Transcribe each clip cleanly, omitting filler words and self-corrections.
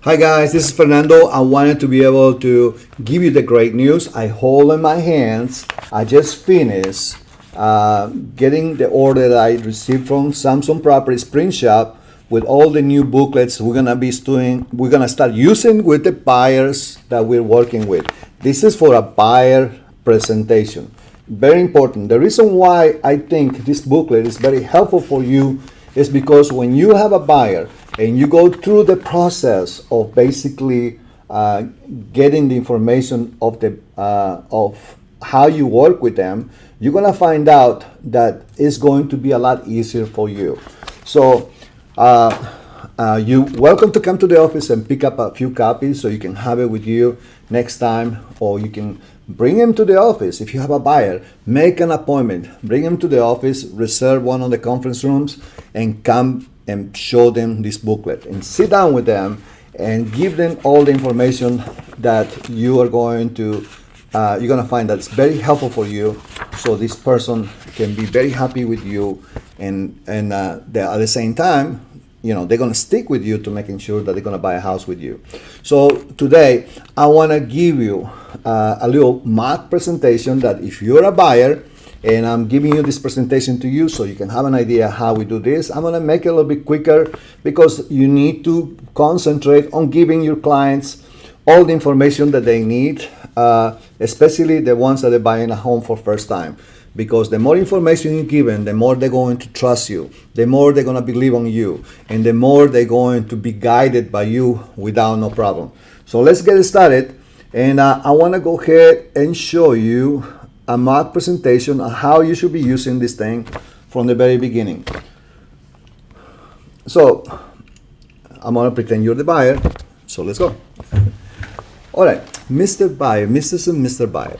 Hi guys, this is Fernando. I wanted to be able to give you the great news. I hold in my hands, I just finished getting the order that I received from Samsung Properties Print Shop with all the new booklets we're gonna start using with the buyers that we're working with. This is for a buyer presentation. Very important. The reason why I think this booklet is very helpful for you is because when you have a buyer and you go through the process of basically getting the information of how you work with them, you're gonna find out that it's going to be a lot easier for you. So you're welcome to come to the office and pick up a few copies so you can have it with you next time, or you can bring them to the office. If you have a buyer, make an appointment, bring them to the office, reserve one of the conference rooms, and come and show them this booklet and sit down with them and give them all the information that you are going to you're going to find that's very helpful for you, so this person can be very happy with you, and at the same time, you know, they're going to stick with you to making sure that they're going to buy a house with you. So today I want to give you a little mock presentation that if you're a buyer, and I'm giving you this presentation to you so you can have an idea how we do this. I'm going to make it a little bit quicker because you need to concentrate on giving your clients all the information that they need, especially the ones that are buying a home for first time. Because the more information you give them, the more they're going to trust you, the more they're going to believe on you, and the more they're going to be guided by you without no problem. So let's get started, and I want to go ahead and show you a mock presentation on how you should be using this thing from the very beginning. So I'm going to pretend you're the buyer, so let's go. All right, Mr. Buyer, Mrs. and Mr. Buyer,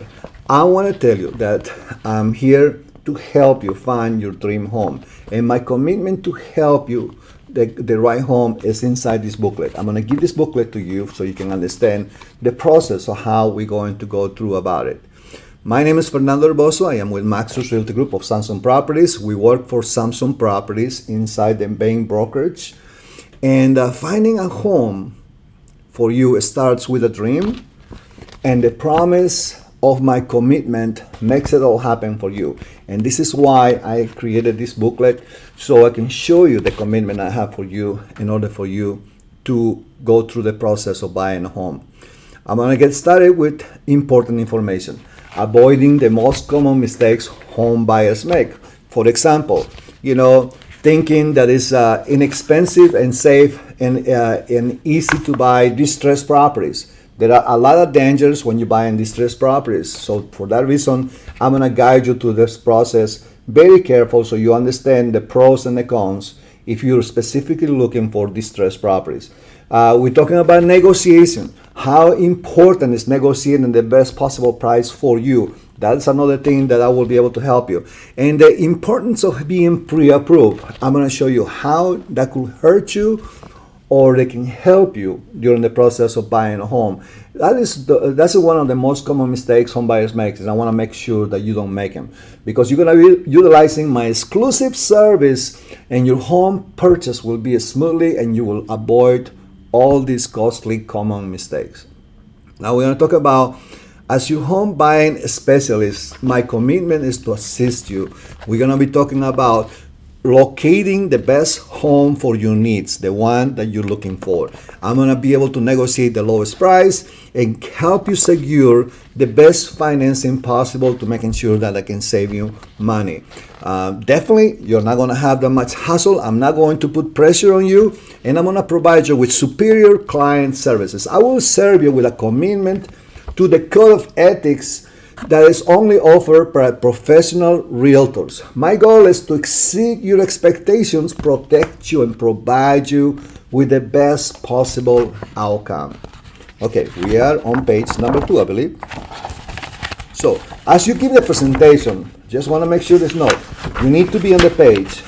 I want to tell you that I'm here to help you find your dream home, and my commitment to help you the right home is inside this booklet. I'm going to give this booklet to you so you can understand the process of how we're going to go through about it. My name is Fernando. I am with MAXUS Realty Group of Samsung Properties. We work for Samsung Properties inside the bank brokerage, and finding a home for you starts with a dream, and the promise of my commitment makes it all happen for you. And this is why I created this booklet, so I can show you the commitment I have for you in order for you to go through the process of buying a home. I'm going to get started with important information. Avoiding the most common mistakes home buyers make. For example, you know, thinking that it's inexpensive and safe and easy to buy distressed properties. There are a lot of dangers when you buy in distressed properties. So for that reason, I'm going to guide you through this process very careful so you understand the pros and the cons if you're specifically looking for distressed properties. We're talking about negotiation. How important is negotiating the best possible price for you? That's another thing that I will be able to help you. And the importance of being pre-approved. I'm going to show you how that could hurt you or they can help you during the process of buying a home. That's one of the most common mistakes home buyers make, and I want to make sure that you don't make them, because you're going to be utilizing my exclusive service, and your home purchase will be smoothly, and you will avoid all these costly common mistakes. Now we're going to talk about, as your home buying specialist, my commitment is to assist you. We're going to be talking about locating the best home for your needs, the one that you're looking for. I'm going to be able to negotiate the lowest price and help you secure the best financing possible to making sure that I can save you money. Definitely, you're not going to have that much hassle. I'm not going to put pressure on you, and I'm going to provide you with superior client services. I will serve you with a commitment to the code of ethics that is only offered by professional realtors. My goal is to exceed your expectations, protect you, and provide you with the best possible outcome. Okay, we are on page number 2, I believe. So, as you give the presentation, just want to make sure there's note. You need to be on the page.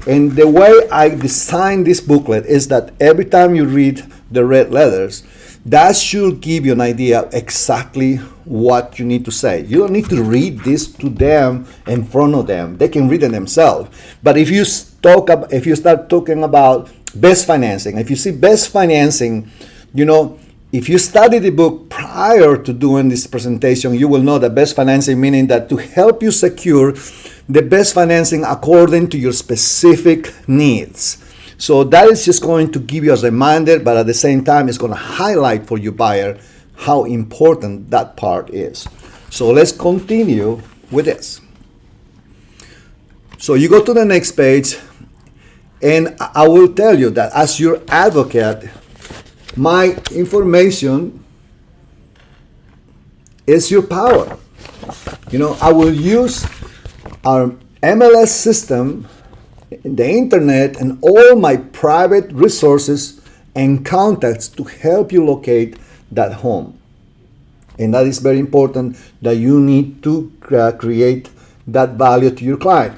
And the way I designed this booklet is that every time you read the red letters, that should give you an idea exactly what you need to say. You don't need to read this to them in front of them. They can read it themselves. But if you start talking about best financing, if you see best financing You know, if you study the book prior to doing this presentation, you will know that best financing, meaning that to help you secure the best financing according to your specific needs. So that is just going to give you a reminder, but at the same time, it's going to highlight for you buyer how important that part is. So let's continue with this. So you go to the next page, and I will tell you that as your advocate, my information is your power. You know, I will use our MLS system, the internet, and all my private resources and contacts to help you locate that home. And that is very important, that you need to create that value to your client,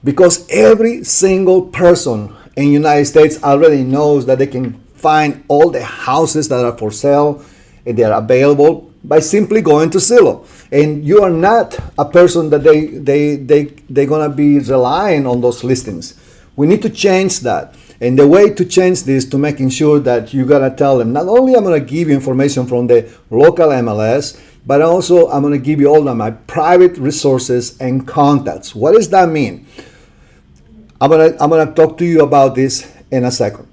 because every single person in the United States already knows that they can find all the houses that are for sale and they are available by simply going to Zillow. And you are not a person that they're gonna be relying on those listings. We need to change that. And the way to change this, to making sure that you gotta tell them, not only I'm gonna give you information from the local MLS, but also I'm gonna give you all of my private resources and contacts. What does that mean? I'm gonna talk to you about this in a second.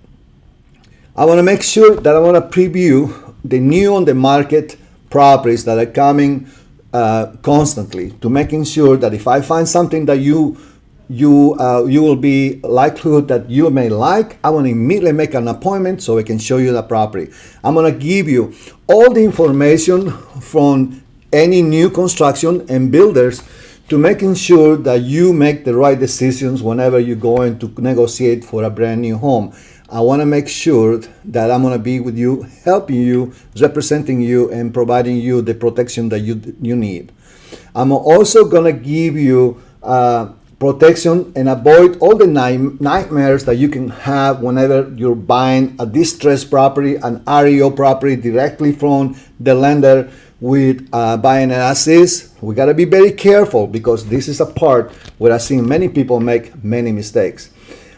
I want to make sure that I want to preview the new on the market properties that are coming constantly, to making sure that if I find something that you will be likelihood that you may like, I want to immediately make an appointment so I can show you the property. I'm going to give you all the information from any new construction and builders, to making sure that you make the right decisions whenever you're going to negotiate for a brand new home. I want to make sure that I'm going to be with you, helping you, representing you, and providing you the protection that you need. I'm also going to give you protection and avoid all the nightmares that you can have whenever you're buying a distressed property, an REO property directly from the lender, with buying an as is. We got to be very careful, because this is a part where I've seen many people make many mistakes.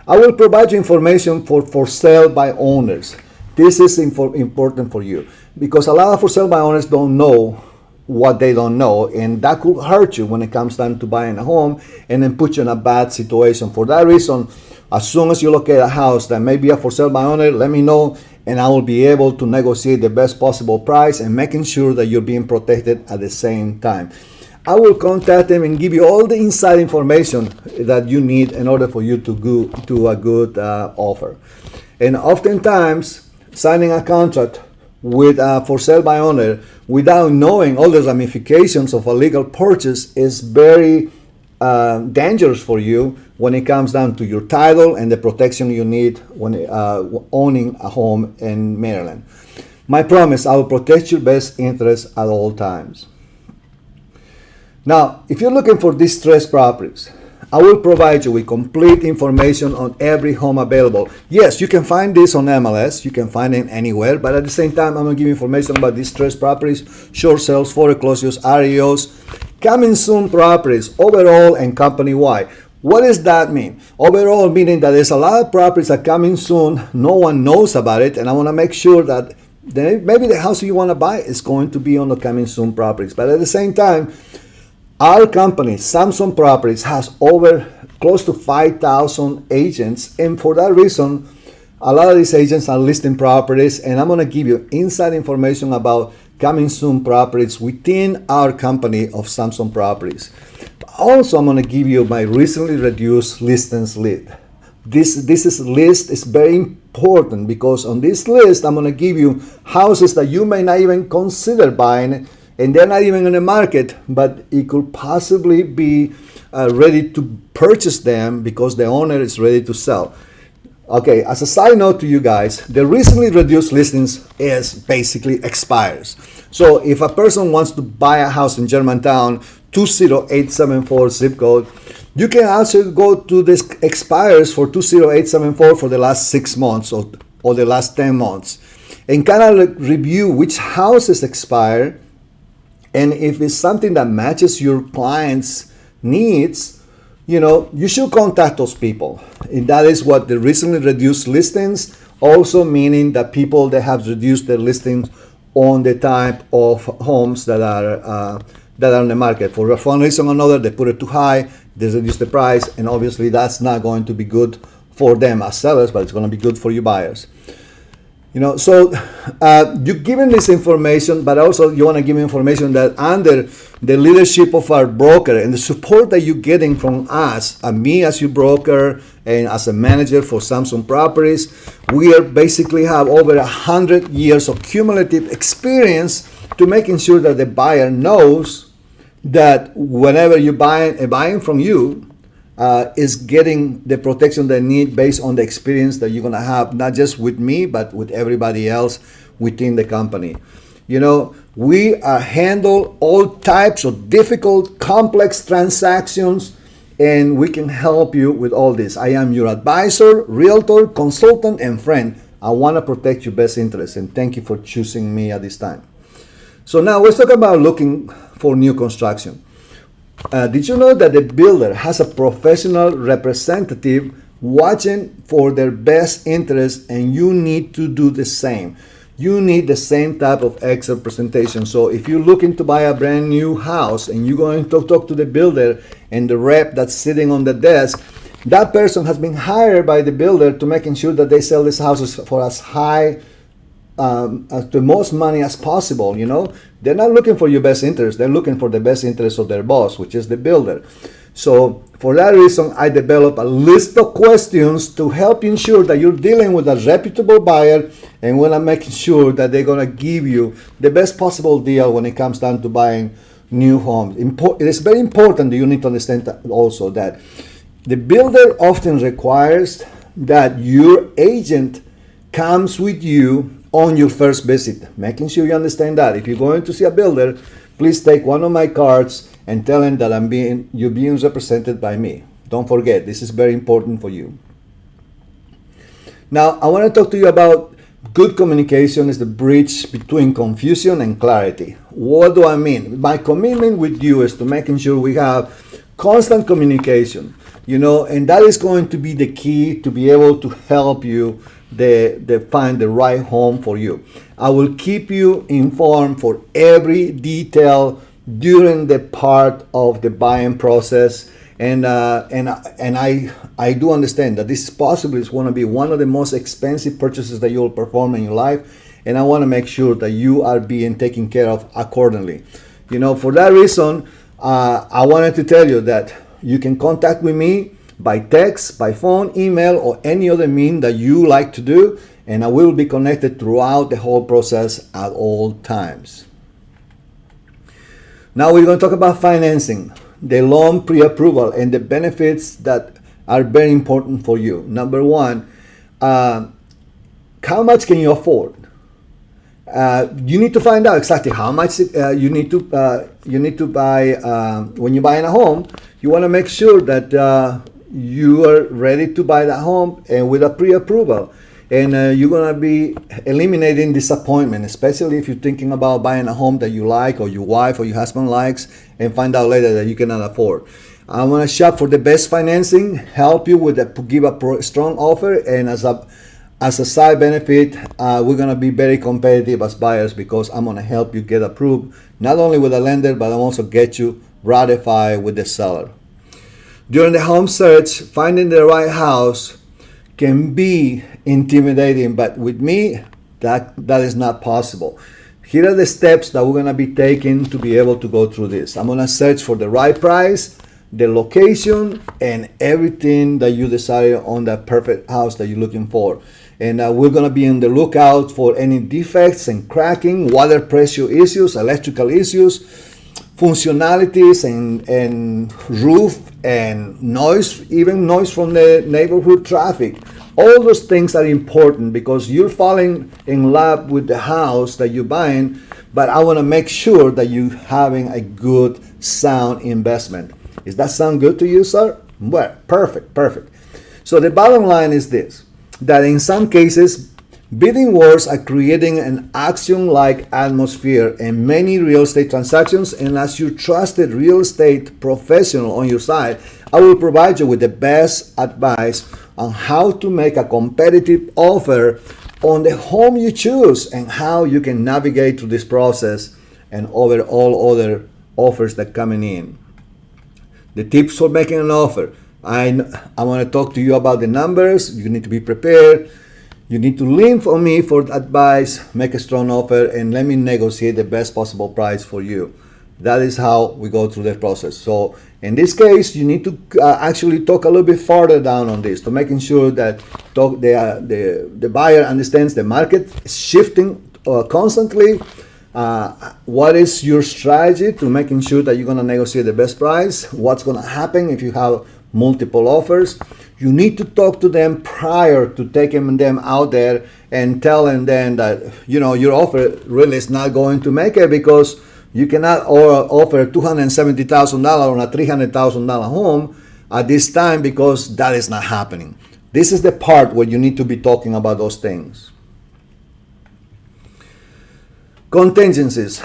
I will provide you information for sale by owners. This is important for you, because a lot of for sale by owners don't know what they don't know, and that could hurt you when it comes time to buying a home and then put you in a bad situation. For that reason, as soon as you locate a house that may be a for sale by owner, let me know, and I will be able to negotiate the best possible price and making sure that you're being protected at the same time. I will contact them and give you all the inside information that you need in order for you to go to a good offer. And oftentimes, signing a contract with for sale by owner without knowing all the ramifications of a legal purchase is very dangerous for you when it comes down to your title and the protection you need when owning a home in Maryland. My promise, I will protect your best interests at all times. Now, if you're looking for distressed properties, I will provide you with complete information on every home available. Yes, you can find this on MLS, you can find it anywhere, but at the same time, I'm going to give you information about distressed properties, short sales, foreclosures, REOs, coming soon properties, overall and company-wide. What does that mean? Overall, meaning that there's a lot of properties that are coming soon, no one knows about it, and I want to make sure that maybe the house you want to buy is going to be on the coming soon properties. But at the same time, our company, Samsung Properties, has over close to 5,000 agents, and for that reason, a lot of these agents are listing properties, and I'm going to give you inside information about coming soon properties within our company of Samsung Properties. Also, I'm going to give you my recently reduced listings list. This list is very important, because on this list, I'm going to give you houses that you may not even consider buying, and they're not even in the market, but it could possibly be ready to purchase them because the owner is ready to sell. Okay, as a side note to you guys, the recently reduced listings is basically expires. So if a person wants to buy a house in Germantown, 20874 zip code, you can also go to this expires for 20874 for the last 6 months or the last 10 months, and kind of review which houses expire. And if it's something that matches your client's needs, you know, you should contact those people. And that is what the recently reduced listings also meaning that people that have reduced their listings on the type of homes that are on the market. For one reason or another, they put it too high, they reduce the price, and obviously that's not going to be good for them as sellers, but it's going to be good for you buyers. You know, so you're given this information, but also you want to give me information that under the leadership of our broker and the support that you're getting from us, me as your broker and as a manager for Samsung Properties, we are basically have over 100 years of cumulative experience to making sure that the buyer knows that whenever you're buying from you, is getting the protection they need based on the experience that you're going to have, not just with me, but with everybody else within the company. You know, we handle all types of difficult, complex transactions, and we can help you with all this. I am your advisor, realtor, consultant, and friend. I want to protect your best interests, and thank you for choosing me at this time. So now let's talk about looking for new construction. Did you know that the builder has a professional representative watching for their best interest, and you need to do the same? You need the same type of Excel presentation. So if you're looking to buy a brand new house and you're going to talk to the builder and the rep that's sitting on the desk, that person has been hired by the builder to making sure that they sell these houses for as high the most money as possible. You know, they're not looking for your best interest, they're looking for the best interest of their boss, which is the builder. So for that reason, I developed a list of questions to help ensure that you're dealing with a reputable buyer, and when I'm making sure that they're going to give you the best possible deal when it comes down to buying new homes. It is very important that you need to understand that also that the builder often requires that your agent comes with you on your first visit, making sure you understand that. If you're going to see a builder, please take one of my cards and tell him that you're being represented by me. Don't forget, this is very important for you. Now, I want to talk to you about good communication is the bridge between confusion and clarity. What do I mean? My commitment with you is to making sure we have constant communication, you know, and that is going to be the key to be able to help you find the right home for you. I will keep you informed for every detail during the part of the buying process, and I do understand that this possibly is going to be one of the most expensive purchases that you'll perform in your life, and I want to make sure that you are being taken care of accordingly. You know, for that reason, I wanted to tell you that you can contact with me by text, by phone, email, or any other means that you like to do, and I will be connected throughout the whole process at all times. Now we're going to talk about financing, the loan pre-approval, and the benefits that are very important for you. Number one, how much can you afford? You need to find out exactly how much you need to buy. When you're buying a home, you want to make sure that you are ready to buy that home and with a pre-approval. And you're going to be eliminating disappointment, especially if you're thinking about buying a home that you like, or your wife or your husband likes, and find out later that you cannot afford. I want to shop for the best financing, help you with give a strong offer, and as a side benefit, we're going to be very competitive as buyers, because I'm going to help you get approved, not only with a lender, but I'm also get you ratified with the seller. During the home search, finding the right house can be intimidating, but with me, that is not possible. Here are the steps that we're going to be taking to be able to go through this. I'm going to search for the right price, the location, and everything that you decided on that perfect house that you're looking for. And we're going to be on the lookout for any defects and cracking, water pressure issues, electrical issues, functionalities, and roof and noise, even noise from the neighborhood traffic. All those things are important because you're falling in love with the house that you're buying, but I want to make sure that you're having a good, sound investment. Does that sound good to you, sir? Well, perfect. So the bottom line is this, that in some cases, bidding wars are creating an auction-like atmosphere in many real estate transactions, and as your trusted real estate professional on your side, I will provide you with the best advice on how to make a competitive offer on the home you choose and how you can navigate through this process and over all other offers that coming in. The tips for making an offer. I want to talk to you about the numbers. You need to be prepared. You need to lean on me for advice, make a strong offer, and let me negotiate the best possible price for you. That is how we go through the process. So in this case, you need to actually talk a little bit farther down on this to making sure that the buyer understands the market is shifting constantly. What is your strategy to making sure that you're going to negotiate the best price? What's going to happen if you have multiple offers? You need to talk to them prior to taking them out there and telling them that, you know, your offer really is not going to make it, because you cannot offer $270,000 on a $300,000 home at this time, because that is not happening. This is the part where you need to be talking about those things. Contingencies.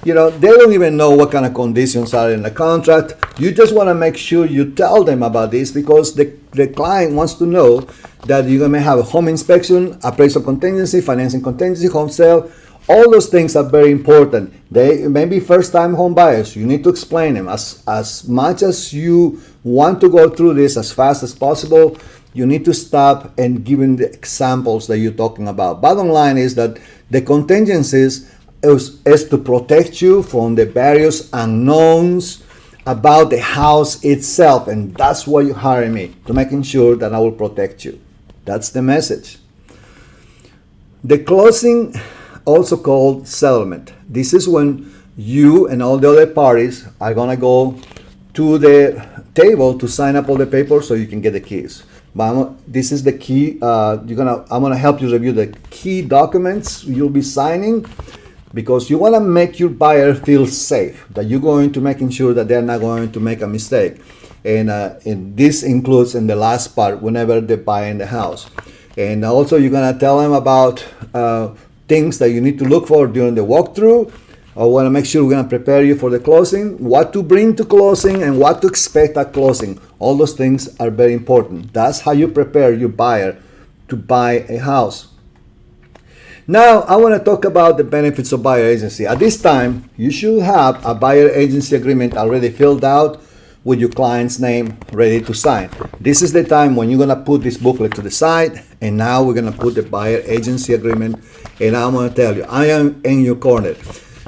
You know, they don't even know what kind of conditions are in the contract. You just want to make sure you tell them about this, because the client wants to know that you're going to have a home inspection, appraisal contingency, financing contingency, home sale. All those things are very important. They may be first-time home buyers. You need to explain them as much as you want to go through this as fast as possible. You need to stop and give them the examples that you're talking about. Bottom line is that the contingencies is to protect you from the various unknowns about the house itself, and that's why you hire me, to making sure that I will protect you. That's the message. The closing, also called settlement. This is when you and all the other parties are gonna go to the table to sign up all the papers so you can get the keys. But this is the key. I'm gonna help you review the key documents you'll be signing, because you want to make your buyer feel safe, that you're going to making sure that they're not going to make a mistake. And this includes in the last part, whenever they're buying the house. And also you're going to tell them about things that you need to look for during the walkthrough. I want to make sure we're going to prepare you for the closing, what to bring to closing and what to expect at closing. All those things are very important. That's how you prepare your buyer to buy a house. Now, I want to talk about the benefits of buyer agency. At this time, you should have a buyer agency agreement already filled out with your client's name ready to sign. This is the time when you're going to put this booklet to the side, and now we're going to put the buyer agency agreement, and I'm going to tell you, I am in your corner.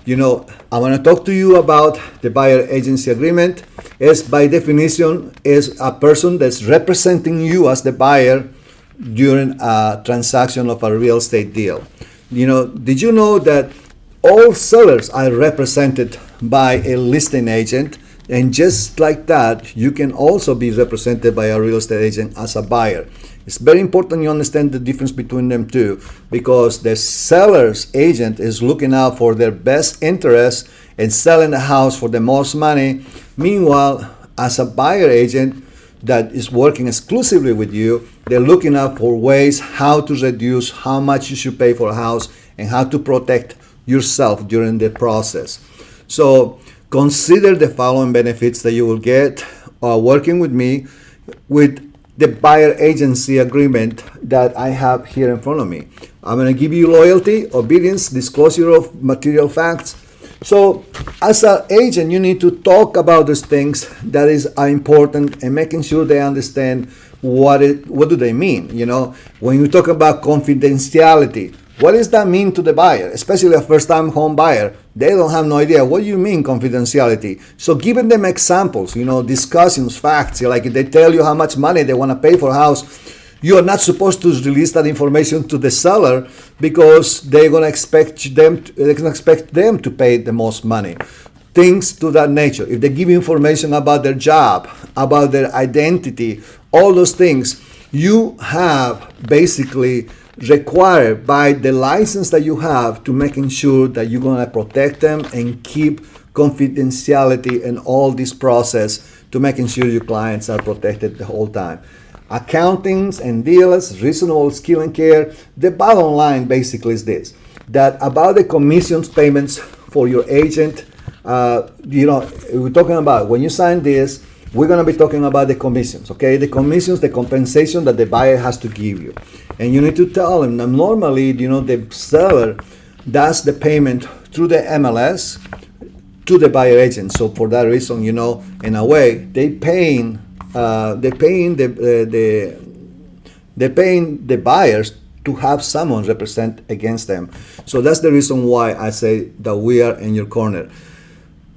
You know, I want to talk to you about the buyer agency agreement. Is by definition is a person that's representing you as the buyer during a transaction of a real estate deal. You know, did you know that all sellers are represented by a listing agent? And just like that, you can also be represented by a real estate agent as a buyer. It's very important you understand the difference between them two, because the seller's agent is looking out for their best interest and selling the house for the most money. Meanwhile, as a buyer agent that is working exclusively with you, they're looking out for ways how to reduce how much you should pay for a house and how to protect yourself during the process. So consider the following benefits that you will get working with me with the buyer agency agreement that I have here in front of me. I'm going to give you loyalty, obedience, disclosure of material facts. So as an agent, you need to talk about these things that are important and making sure they understand what do they mean. You know, when you talk about confidentiality, what does that mean to the buyer, especially a first-time home buyer? They don't have no idea. What do you mean confidentiality? So giving them examples, you know, discussions, facts, like if they tell you how much money they want to pay for a house, you are not supposed to release that information to the seller, because they're going to expect them to pay the most money. Things to that nature. If they give you information about their job, about their identity, all those things, you have basically required by the license that you have to making sure that you're going to protect them and keep confidentiality in all this process to making sure your clients are protected the whole time. Accountings and deals, reasonable skill and care. The bottom line basically is this, that about the commissions payments for your agent, you know, we're talking about when you sign this, we're going to be talking about the commissions, okay? The commissions, the compensation that the buyer has to give you. And you need to tell them that normally, the seller does the payment through the MLS to the buyer agent. So for that reason, in a way, they're paying the buyers to have someone represent against them. So that's the reason why I say that we are in your corner.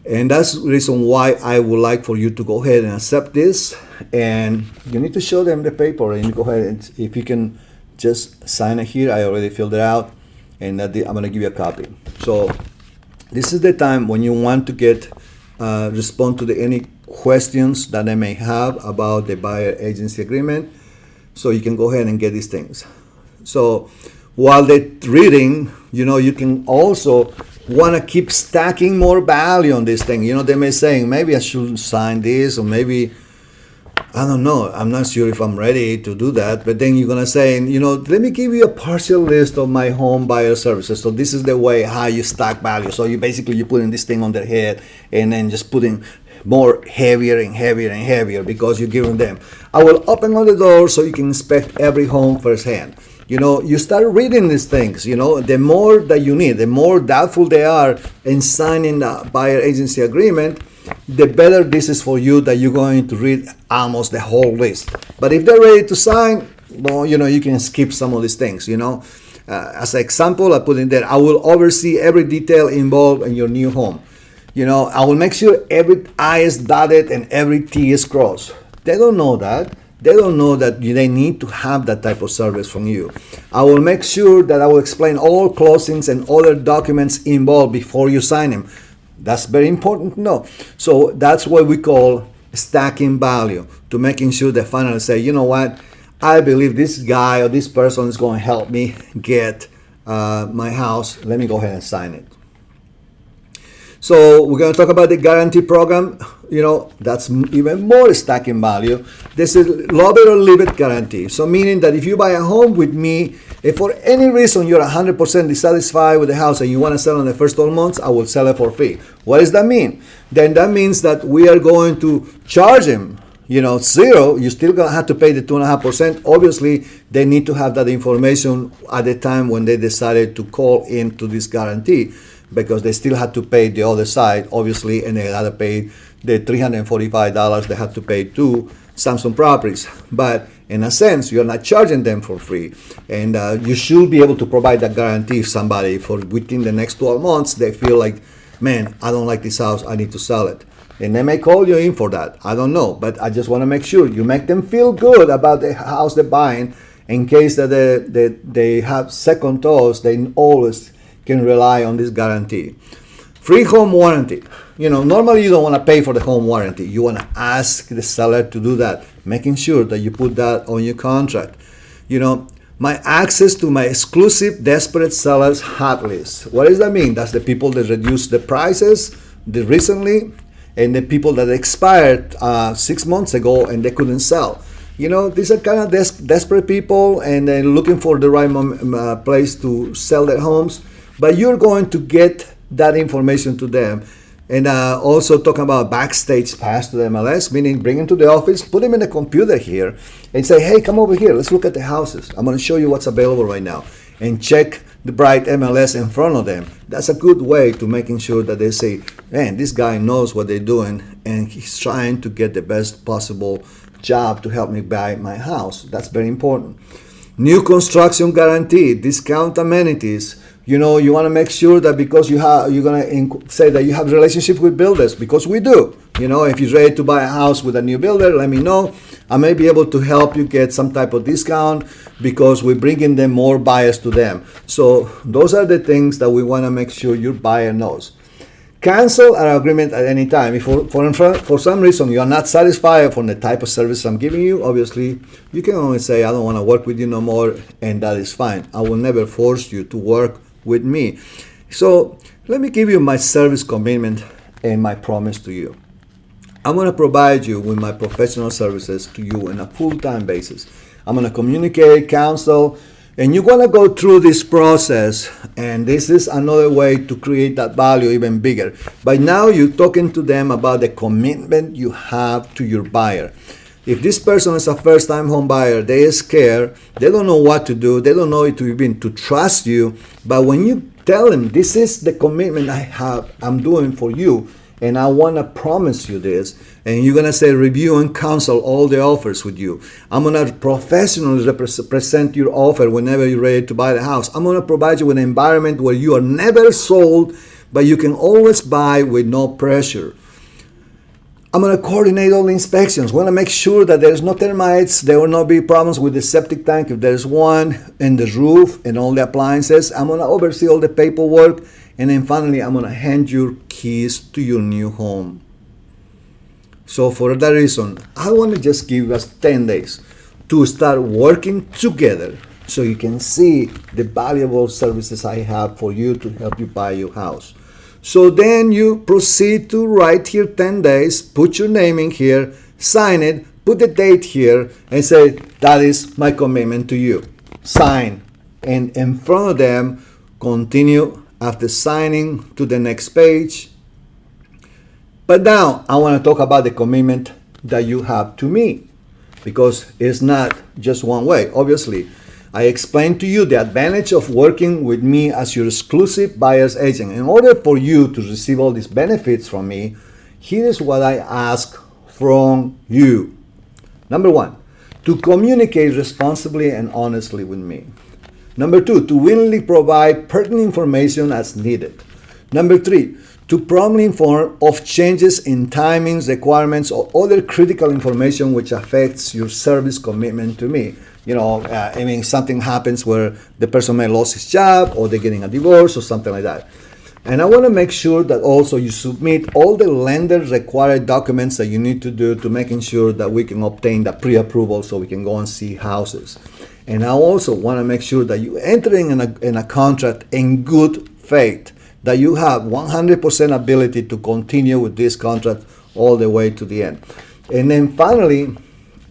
And that's the reason why I would like for you to go ahead and accept this. And you need to show them the paper, and you go ahead and if you can just sign it here. I already filled it out, and I'm going to give you a copy. So this is the time when you want to get respond to any questions that they may have about the buyer agency agreement. So you can go ahead and get these things. So while they're reading, you can also want to keep stacking more value on this thing. They may say, maybe I shouldn't sign this, or maybe, I don't know, I'm not sure if I'm ready to do that. But then you're going to say, let me give you a partial list of my home buyer services. So this is the way how you stack value. So you putting this thing on their head and then just putting more heavier and heavier and heavier because you're giving them. I will open all the doors so you can inspect every home firsthand. You start reading these things, the more that you need, the more doubtful they are in signing the buyer agency agreement, the better this is for you, that you're going to read almost the whole list. But if they're ready to sign, well, you can skip some of these things, As an example, I put in there, I will oversee every detail involved in your new home. I will make sure every I is dotted and every T is crossed. They don't know that. They don't know that they need to have that type of service from you. I will make sure that I will explain all closings and other documents involved before you sign them. That's very important to know. So that's what we call stacking value, to making sure that finally say, you know what, I believe this guy or this person is going to help me get my house. Let me go ahead and sign it. So we're going to talk about the guarantee program. That's even more stacking value. This is love it or leave it guarantee. So meaning that if you buy a home with me, if for any reason you're 100% dissatisfied with the house and you want to sell in the first 12 months, I will sell it for free. What does that mean? Then that means that we are going to charge him, zero. You're still going to have to pay the 2.5%. Obviously, they need to have that information at the time when they decided to call into this guarantee, because they still had to pay the other side, obviously, and they had to pay the $345 they had to pay to Samsung Properties. But in a sense, you're not charging them for free. And you should be able to provide that guarantee if somebody, for within the next 12 months, they feel like, man, I don't like this house, I need to sell it. And they may call you in for that. I don't know. But I just want to make sure you make them feel good about the house they're buying, in case that they have second thoughts. They always can rely on this guarantee. Free home warranty. Normally you don't want to pay for the home warranty. You want to ask the seller to do that, making sure that you put that on your contract. My access to my exclusive desperate sellers hot list. What does that mean? That's the people that reduced the prices recently, and the people that expired 6 months ago and they couldn't sell. These are kind of desperate people, and they're looking for the right place to sell their homes. But you're going to get that information to them. And also talking about backstage pass to the MLS, meaning bring them to the office, put them in the computer here, and say, hey, come over here, let's look at the houses. I'm going to show you what's available right now. And check the bright MLS in front of them. That's a good way to making sure that they say, man, this guy knows what they're doing, and he's trying to get the best possible job to help me buy my house. That's very important. New construction guarantee, discount amenities. You want to make sure that because you're going to say that you have a relationship with builders, because we do. If you're ready to buy a house with a new builder, let me know. I may be able to help you get some type of discount because we're bringing them more buyers to them. So those are the things that we want to make sure your buyer knows. Cancel an agreement at any time. If for some reason you are not satisfied from the type of service I'm giving you, obviously you can only say, I don't want to work with you no more, and that is fine. I will never force you to work with me. So let me give you my service commitment and my promise to you. I'm going to provide you with my professional services to you on a full-time basis. I'm going to communicate, counsel, And you're gonna go through this process, and this is another way to create that value even bigger. By now, you're talking to them about the commitment you have to your buyer. If this person is a first-time home buyer, they are scared, they don't know what to do, they don't know it to even to trust you. But when you tell them, this is the commitment I'm doing for you, and I want to promise you this, and you're going to say review and cancel all the offers with you. I'm going to professionally present your offer whenever you're ready to buy the house. I'm going to provide you with an environment where you are never sold, but you can always buy with no pressure. I'm going to coordinate all the inspections. We're going to make sure that there's no termites, there will not be problems with the septic tank if there's one, and the roof and all the appliances. I'm going to oversee all the paperwork. And then finally, I'm going to hand you keys to your new home. So for that reason, I want to just give us 10 days to start working together so you can see the valuable services I have for you to help you buy your house. So then you proceed to write here 10 days, put your name in here, sign it, put the date here, and say, that is my commitment to you. Sign. And in front of them, continue after signing to the next page. But now I want to talk about the commitment that you have to me, because it's not just one way. Obviously, I explained to you the advantage of working with me as your exclusive buyer's agent. In order for you to receive all these benefits from me, here's what I ask from you. Number one, to communicate responsibly and honestly with me. Number two, to willingly provide pertinent information as needed. Number three, to promptly inform of changes in timings, requirements, or other critical information which affects your service commitment to me. Something happens where the person may lose his job, or they're getting a divorce, or something like that. And I want to make sure that also you submit all the lender required documents that you need to do to making sure that we can obtain the pre-approval so we can go and see houses. And I also want to make sure that you entering in a contract in good faith, that you have 100% ability to continue with this contract all the way to the end. And then finally,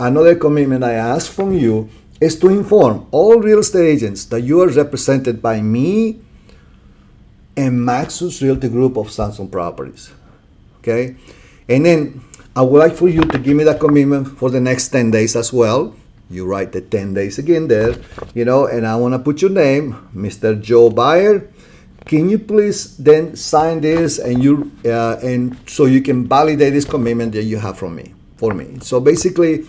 another commitment I ask from you is to inform all real estate agents that you are represented by me and MAXUS Realty Group of Samson Properties. Okay? And then I would like for you to give me that commitment for the next 10 days as well. You write the 10 days again there, and I want to put your name, Mr. Joe Buyer. Can you please then sign this and so you can validate this commitment that you have for me. So basically,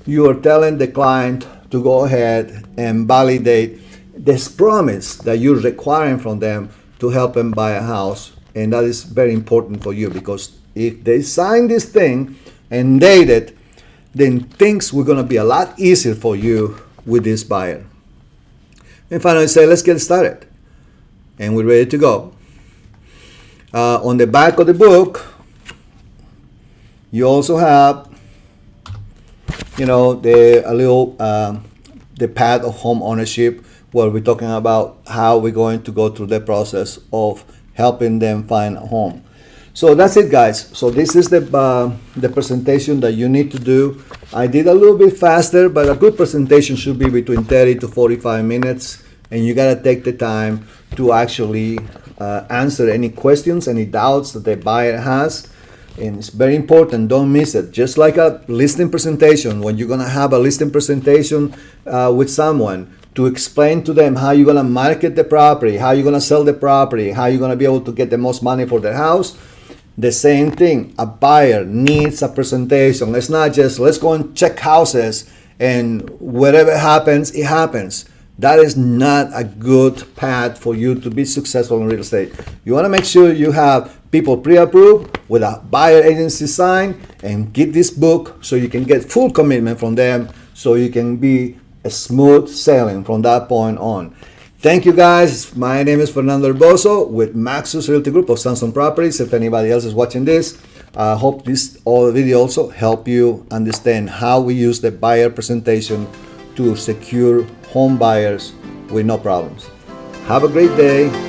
you are telling the client to go ahead and validate this promise that you're requiring from them to help them buy a house. And that is very important for you, because if they sign this thing and date it, then things were going to be a lot easier for you with this buyer. And finally say, let's get started. And we're ready to go. On the back of the book, you also have, the path of home ownership, where we're talking about how we're going to go through the process of helping them find a home. So that's it, guys. So this is the presentation that you need to do. I did a little bit faster, but a good presentation should be between 30 to 45 minutes. And you got to take the time to actually answer any questions, any doubts that the buyer has. And it's very important, don't miss it. Just like a listing presentation, when you're going to have a listing presentation with someone, to explain to them how you're going to market the property, how you're going to sell the property, how you're going to be able to get the most money for their house. The same thing, a buyer needs a presentation. It's not just, let's go and check houses and whatever happens, it happens. That is not a good path for you to be successful in real estate. You want to make sure you have people pre-approved with a buyer agency sign, and get this book so you can get full commitment from them, so you can be a smooth sailing from that point on. Thank you, guys. My name is Fernando with MAXUS Realty Group of Samson Properties. If anybody else is watching this, I hope this video also help you understand how we use the buyer presentation to secure home buyers with no problems. Have a great day.